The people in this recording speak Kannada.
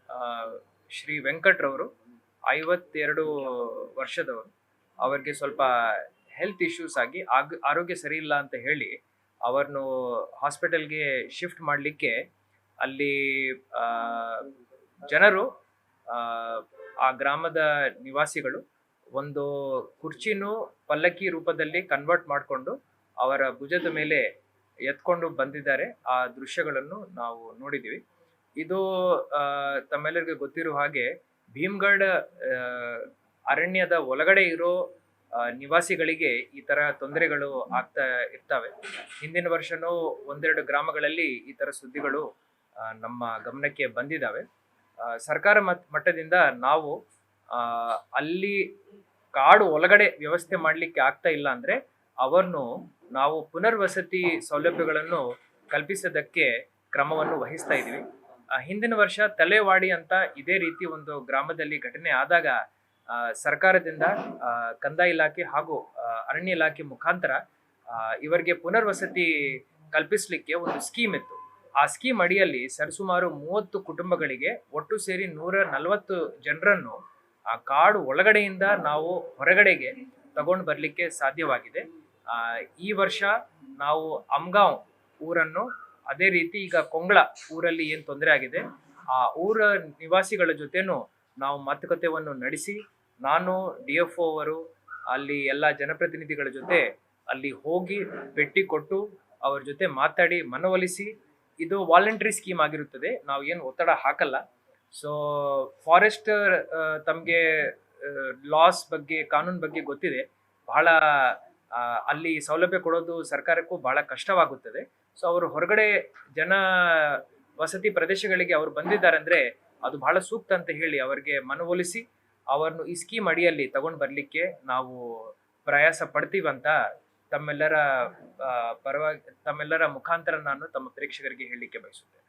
ಆ, ಶ್ರೀ ವೆಂಕಟ್ರವರು 52 ವರ್ಷದವರು. ಅವರಿಗೆ ಸ್ವಲ್ಪ ಹೆಲ್ತ್ ಇಶ್ಯೂಸ್ ಆಗಿ ಆರೋಗ್ಯ ಸರಿ ಇಲ್ಲ ಅಂತ ಹೇಳಿ ಅವರನ್ನು ಹಾಸ್ಪಿಟಲ್ಗೆ ಶಿಫ್ಟ್ ಮಾಡಲಿಕ್ಕೆ ಅಲ್ಲಿ ಆ, ಜನರು ಆ, ಆ ಗ್ರಾಮದ ನಿವಾಸಿಗಳು ಒಂದು ಕುರ್ಚಿನೂ ಪಲ್ಲಕ್ಕಿ ರೂಪದಲ್ಲಿ ಕನ್ವರ್ಟ್ ಮಾಡಿಕೊಂಡು ಅವರ ಭುಜದ ಮೇಲೆ ಎತ್ಕೊಂಡು ಬಂದಿದ್ದಾರೆ. ಆ ದೃಶ್ಯಗಳನ್ನು ನಾವು ನೋಡಿದ್ದೀವಿ. ಇದು ತಮ್ಮೆಲ್ಲರಿಗೂ ಗೊತ್ತಿರುವ ಹಾಗೆ ಭೀಮ್ಗಢ ಅರಣ್ಯದ ಒಳಗಡೆ ಇರೋ ನಿವಾಸಿಗಳಿಗೆ ಈ ತರ ತೊಂದರೆಗಳು ಆಗ್ತಾ ಇರ್ತವೆ. ಹಿಂದಿನ ವರ್ಷನೂ ಒಂದೆರಡು ಗ್ರಾಮಗಳಲ್ಲಿ ಈ ತರ ಸುದ್ದಿಗಳು ನಮ್ಮ ಗಮನಕ್ಕೆ ಬಂದಿದ್ದಾವೆ. ಸರ್ಕಾರ ಮಟ್ಟದಿಂದ ನಾವು ಅಲ್ಲಿ ಕಾಡು ಒಳಗಡೆ ವ್ಯವಸ್ಥೆ ಮಾಡಲಿಕ್ಕೆ ಆಗ್ತಾ ಇಲ್ಲ ಅಂದ್ರೆ ಅವರನ್ನು ನಾವು ಪುನರ್ವಸತಿ ಸೌಲಭ್ಯಗಳನ್ನು ಕಲ್ಪಿಸೋದಕ್ಕೆ ಕ್ರಮವನ್ನು ವಹಿಸ್ತಾ ಇದ್ದೀವಿ. ಹಿಂದಿನ ವರ್ಷ ತಲೆವಾಡಿ ಅಂತ ಇದೇ ರೀತಿ ಒಂದು ಗ್ರಾಮದಲ್ಲಿ ಘಟನೆ ಆದಾಗ ಸರ್ಕಾರದಿಂದ ಕಂದಾಯ ಇಲಾಖೆ ಹಾಗೂ ಅರಣ್ಯ ಇಲಾಖೆ ಮುಖಾಂತರ ಇವರಿಗೆ ಪುನರ್ವಸತಿ ಕಲ್ಪಿಸಲಿಕ್ಕೆ ಒಂದು ಸ್ಕೀಮ್ ಇತ್ತು. ಆ ಸ್ಕೀಮ್ ಅಡಿಯಲ್ಲಿ ಸರಿಸುಮಾರು 30 ಕುಟುಂಬಗಳಿಗೆ ಒಟ್ಟು ಸೇರಿ 140 ಜನರನ್ನು ಆ ಕಾಡು ಒಳಗಡೆಯಿಂದ ನಾವು ಹೊರಗಡೆಗೆ ತಗೊಂಡು ಬರ್ಲಿಕ್ಕೆ ಸಾಧ್ಯವಾಗಿದೆ. ಈ ವರ್ಷ ನಾವು ಅಮ್ಗಾಂವ್ ಊರನ್ನು, ಅದೇ ರೀತಿ ಈಗ ಕೊಂಗ್ಳ ಊರಲ್ಲಿ ಏನ್ ತೊಂದರೆ ಆಗಿದೆ ಆ ಊರ ನಿವಾಸಿಗಳ ಜೊತೆನೂ ನಾವು ಮಾತುಕತೆಯನ್ನು ನಡೆಸಿ, ನಾನು DFO ಅವರು ಅಲ್ಲಿ ಎಲ್ಲ ಜನಪ್ರತಿನಿಧಿಗಳ ಜೊತೆ ಅಲ್ಲಿ ಹೋಗಿ ಭೇಟಿ ಕೊಟ್ಟು ಅವ್ರ ಜೊತೆ ಮಾತಾಡಿ ಮನವೊಲಿಸಿ, ಇದು ವಾಲಂಟ್ರಿ ಸ್ಕೀಮ್ ಆಗಿರುತ್ತದೆ, ನಾವು ಏನು ಒತ್ತಡ ಹಾಕಲ್ಲ. ಸೊ ಫಾರೆಸ್ಟ್ ತಮಗೆ ಲಾಸ್ ಬಗ್ಗೆ, ಕಾನೂನು ಬಗ್ಗೆ ಗೊತ್ತಿದೆ. ಬಹಳ ಅಲ್ಲಿ ಸೌಲಭ್ಯ ಕೊಡೋದು ಸರ್ಕಾರಕ್ಕೂ ಬಹಳ ಕಷ್ಟವಾಗುತ್ತದೆ. ಸೊ ಅವರು ಹೊರಗಡೆ ಜನ ವಸತಿ ಪ್ರದೇಶಗಳಿಗೆ ಅವರು ಬಂದಿದ್ದಾರೆ ಅಂದ್ರೆ ಅದು ಬಹಳ ಸೂಕ್ತ ಅಂತ ಹೇಳಿ ಅವರಿಗೆ ಮನವೊಲಿಸಿ ಅವರನ್ನು ಈ ಸ್ಕೀಮ್ ಅಡಿಯಲ್ಲಿ ತಗೊಂಡು ಬರ್ಲಿಕ್ಕೆ ನಾವು ಪ್ರಯಾಸ ಪಡ್ತೀವಂತ ತಮ್ಮೆಲ್ಲರ ಪರವಾಗಿ, ತಮ್ಮೆಲ್ಲರ ಮುಖಾಂತರ ನಾನು ತಮ್ಮ ಪ್ರೇಕ್ಷಕರಿಗೆ ಹೇಳಲಿಕ್ಕೆ ಬಯಸುತ್ತೇನೆ.